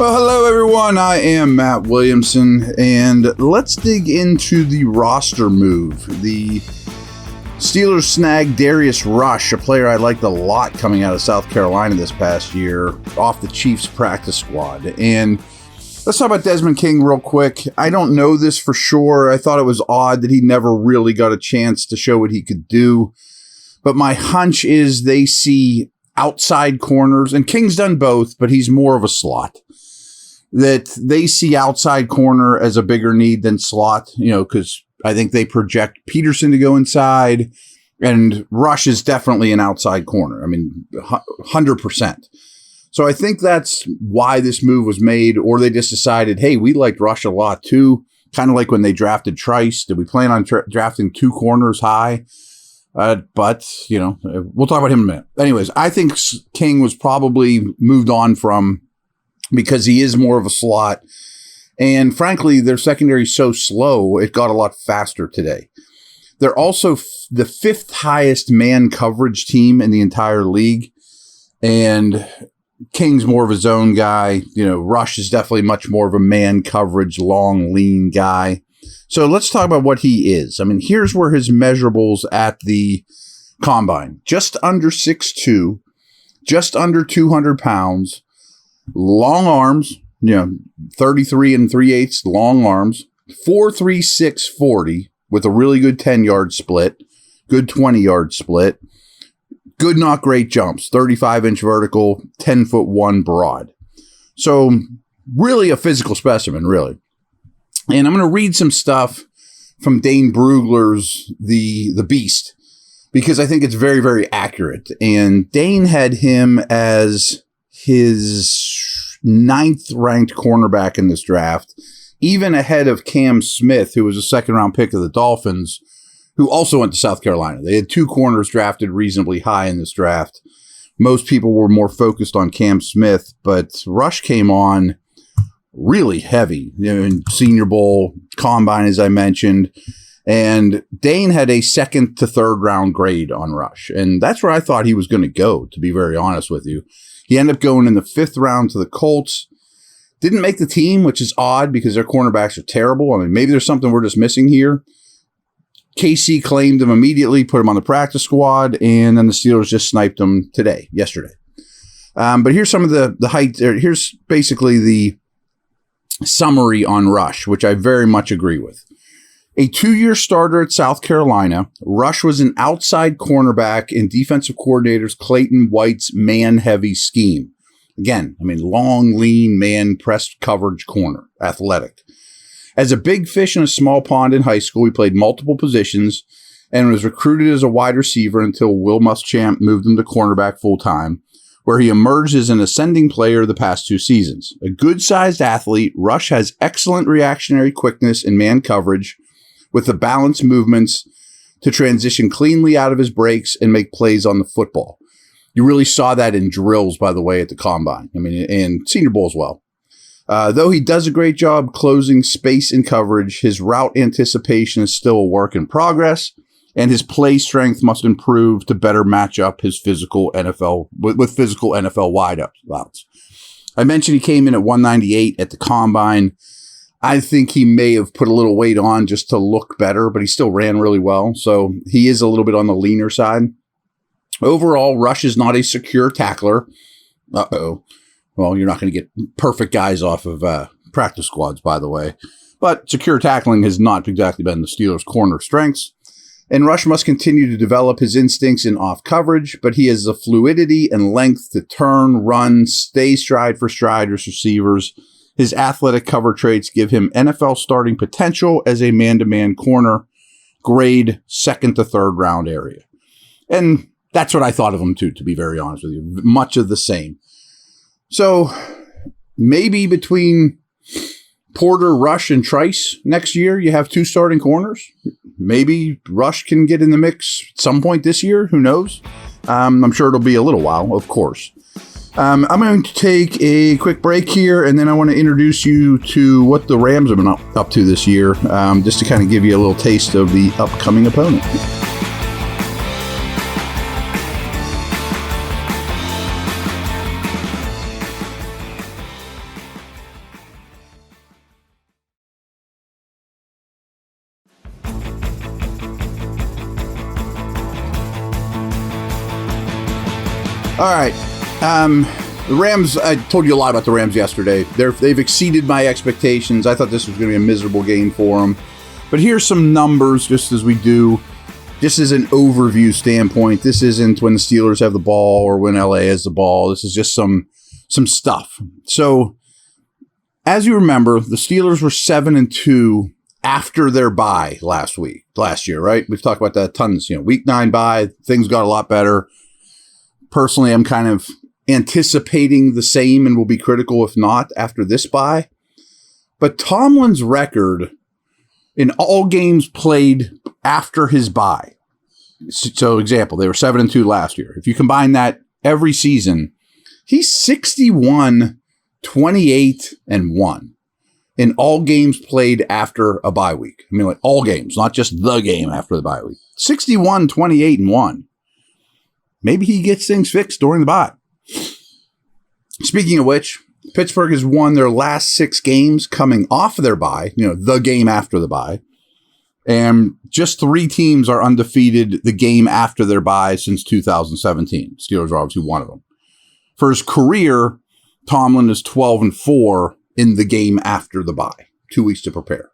Well, hello everyone. I am Matt Williamson, and let's dig into the roster move. The Steelers snagged Darius Rush, a player I liked a lot coming out of South Carolina this past year, off the Chiefs practice squad. And let's talk about Desmond King real quick. I don't know this for sure. I thought it was odd that he never really got a chance to show what he could do. But my hunch is they see outside corners, and King's done both, but he's more of a slot. That they see outside corner as a bigger need than slot, because I think they project Peterson to go inside, and Rush is definitely an outside corner. 100%. So I think that's why this move was made, or they just decided, hey, we liked Rush a lot too. Kind of like when they drafted Trice. Did we plan on drafting two corners high? But, we'll talk about him in a minute. Anyways, I think King was probably moved on from because he is more of a slot. And frankly, their secondary is so slow, it got a lot faster today. They're also the fifth highest man coverage team in the entire league. And King's more of a zone guy. Rush is definitely much more of a man coverage, long, lean guy. So let's talk about what he is. Here's where his measurables at the combine. Just under 6'2", just under 200 pounds, long arms, 33 3/8 long arms, 4.36 40 with a really good 10-yard split, good 20-yard split, good not great jumps, 35-inch vertical, 10'1" broad. So really a physical specimen, really. And I'm going to read some stuff from Dane Brugler's The Beast, because I think it's very, very accurate. And Dane had him as his 9th ranked cornerback in this draft, even ahead of Cam Smith, who was a second-round pick of the Dolphins, who also went to South Carolina. They had two corners drafted reasonably high in this draft. Most people were more focused on Cam Smith, but Rush came on really heavy in Senior Bowl, Combine, as I mentioned. And Dane had a 2nd to 3rd round grade on Rush. And that's where I thought he was going to go, to be very honest with you. He ended up going in the 5th round to the Colts. Didn't make the team, which is odd because their cornerbacks are terrible. Maybe there's something we're just missing here. KC claimed him immediately, put him on the practice squad, and then the Steelers just sniped him yesterday. But here's some of the height. Here's basically the summary on Rush, which I very much agree with. A 2-year starter at South Carolina, Rush was an outside cornerback in defensive coordinators Clayton White's man-heavy scheme. Again, long, lean, man, pressed coverage corner, athletic. As a big fish in a small pond in high school, he played multiple positions and was recruited as a wide receiver until Will Muschamp moved him to cornerback full-time, where he emerged as an ascending player the past 2 seasons. A good-sized athlete, Rush has excellent reactionary quickness in man coverage with the balanced movements to transition cleanly out of his breaks and make plays on the football. You really saw that in drills, by the way, at the Combine. And Senior Bowl as well. Though he does a great job closing space in coverage, his route anticipation is still a work in progress, and his play strength must improve to better match up his physical NFL with physical NFL wideouts. I mentioned he came in at 198 at the Combine. I think he may have put a little weight on just to look better, but he still ran really well. So he is a little bit on the leaner side. Overall, Rush is not a secure tackler. Uh-oh. Well, you're not going to get perfect guys off of practice squads, by the way. But secure tackling has not exactly been the Steelers' corner strengths. And Rush must continue to develop his instincts in off coverage, but he has the fluidity and length to turn, run, stay stride for stride as receivers. His athletic cover traits give him NFL starting potential as a man-to-man corner, grade 2nd to 3rd round area. And that's what I thought of him too, to be very honest with you. Much of the same. So maybe between Porter, Rush, and Trice next year, you have 2 starting corners. Maybe Rush can get in the mix at some point this year. Who knows? I'm sure it'll be a little while, of course. I'm going to take a quick break here, and then I want to introduce you to what the Rams have been up to this year, just to kind of give you a little taste of the upcoming opponent. All right. The Rams, I told you a lot about the Rams yesterday. They've exceeded my expectations. I thought this was going to be a miserable game for them. But here's some numbers, just as we do. Just as an overview standpoint, this isn't when the Steelers have the ball or when LA has the ball. This is just some stuff. So, as you remember, the Steelers were 7-2 after their bye last year, right? We've talked about that tons. Week 9 bye, things got a lot better. Personally, I'm kind of anticipating the same and will be critical if not after this bye. But Tomlin's record in all games played after his bye. So, example, they were 7-2 last year. If you combine that every season, he's 61, 28, and 1 in all games played after a bye week. I mean, like all games, not just the game after the bye week. 61, 28, and 1. Maybe he gets things fixed during the bye. Speaking of which, Pittsburgh has won their last 6 games coming off of their bye, the game after the bye. And just 3 teams are undefeated the game after their bye since 2017. Steelers are obviously one of them. For his career, Tomlin is 12-4 in the game after the bye. 2 weeks to prepare.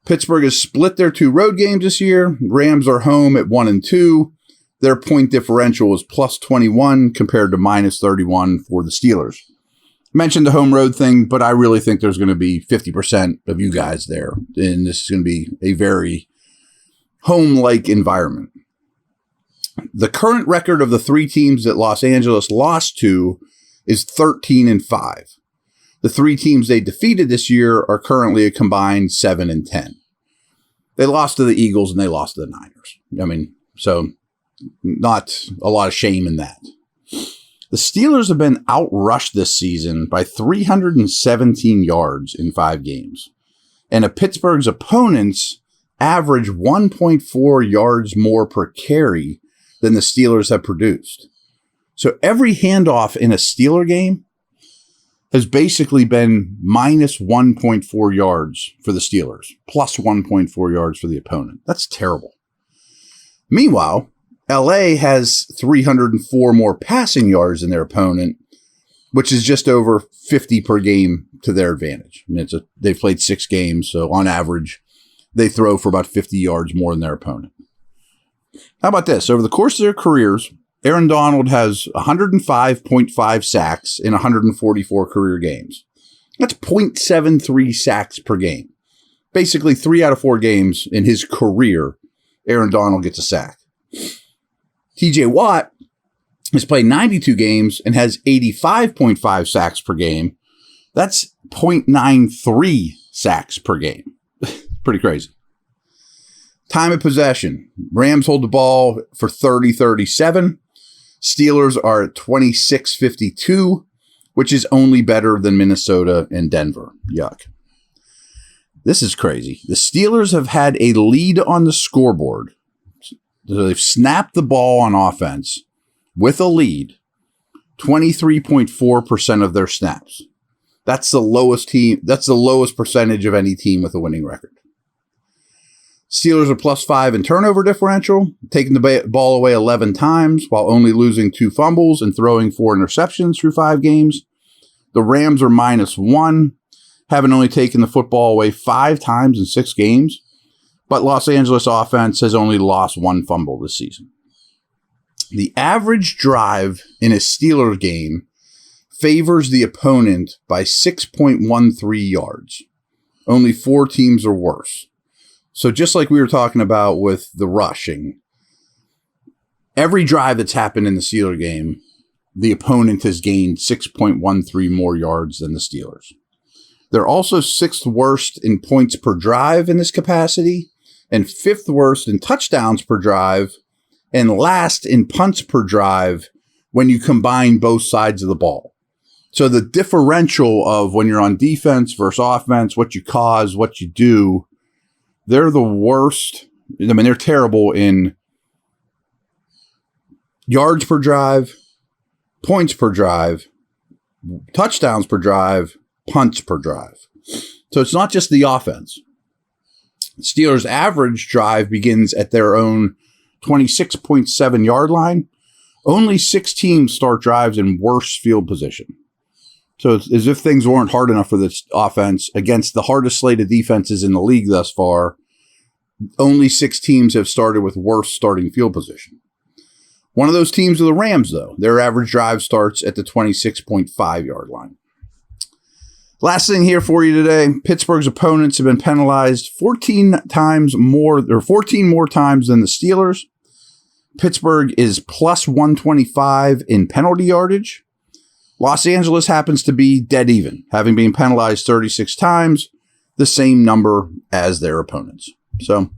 Pittsburgh has split their 2 road games this year. Rams are home at 1-2. Their point differential is plus 21 compared to minus 31 for the Steelers. Mentioned the home road thing, but I really think there's going to be 50% of you guys there. And this is going to be a very home-like environment. The current record of the 3 teams that Los Angeles lost to is 13-5. The 3 teams they defeated this year are currently a combined 7-10. They lost to the Eagles and they lost to the Niners. So not a lot of shame in that. The Steelers have been outrushed this season by 317 yards in 5 games. And Pittsburgh's opponents average 1.4 yards more per carry than the Steelers have produced. So every handoff in a Steeler game has basically been minus 1.4 yards for the Steelers, plus 1.4 yards for the opponent. That's terrible. Meanwhile, LA has 304 more passing yards than their opponent, which is just over 50 per game to their advantage. They've played 6 games, so on average, they throw for about 50 yards more than their opponent. How about this? Over the course of their careers, Aaron Donald has 105.5 sacks in 144 career games. That's 0.73 sacks per game. Basically, 3 out of 4 games in his career, Aaron Donald gets a sack. TJ Watt has played 92 games and has 85.5 sacks per game. That's 0.93 sacks per game. Pretty crazy. Time of possession. Rams hold the ball for 30-37. Steelers are at 26-52, which is only better than Minnesota and Denver. Yuck. This is crazy. The Steelers have had a lead on the scoreboard. So they've snapped the ball on offense with a lead 23.4% of their snaps. That's the lowest team. That's the lowest percentage of any team with a winning record. Steelers are plus 5 in turnover differential, taking the ball away 11 times while only losing 2 fumbles and throwing 4 interceptions through 5 games. The Rams are minus 1, having only taken the football away 5 times in 6 games. But Los Angeles offense has only lost 1 fumble this season. The average drive in a Steelers game favors the opponent by 6.13 yards. Only 4 teams are worse. So just like we were talking about with the rushing, every drive that's happened in the Steelers game, the opponent has gained 6.13 more yards than the Steelers. They're also 6th worst in points per drive in this capacity, and 5th worst in touchdowns per drive, and last in punts per drive when you combine both sides of the ball. So the differential of when you're on defense versus offense, what you cause, what you do, they're the worst. They're terrible in yards per drive, points per drive, touchdowns per drive, punts per drive. So it's not just the offense. Steelers' average drive begins at their own 26.7 yard line, Only 6 teams start drives in worse field position. So it's as if things weren't hard enough for this offense against the hardest slate of defenses in the league thus far. Only 6 teams have started with worse starting field position. One of those teams are the Rams, though. Their average drive starts at the 26.5-yard line. Last thing here for you today, Pittsburgh's opponents have been penalized 14 more times than the Steelers. Pittsburgh is plus 125 in penalty yardage. Los Angeles happens to be dead even, having been penalized 36 times, the same number as their opponents. So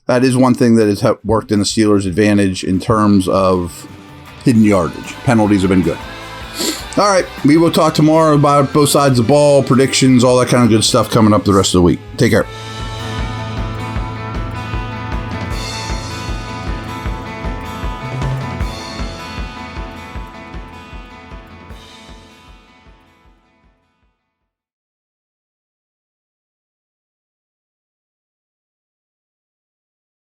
that is one thing that has worked in the Steelers' advantage in terms of hidden yardage. Penalties have been good. All right, we will talk tomorrow about both sides of the ball, predictions, all that kind of good stuff coming up the rest of the week. Take care.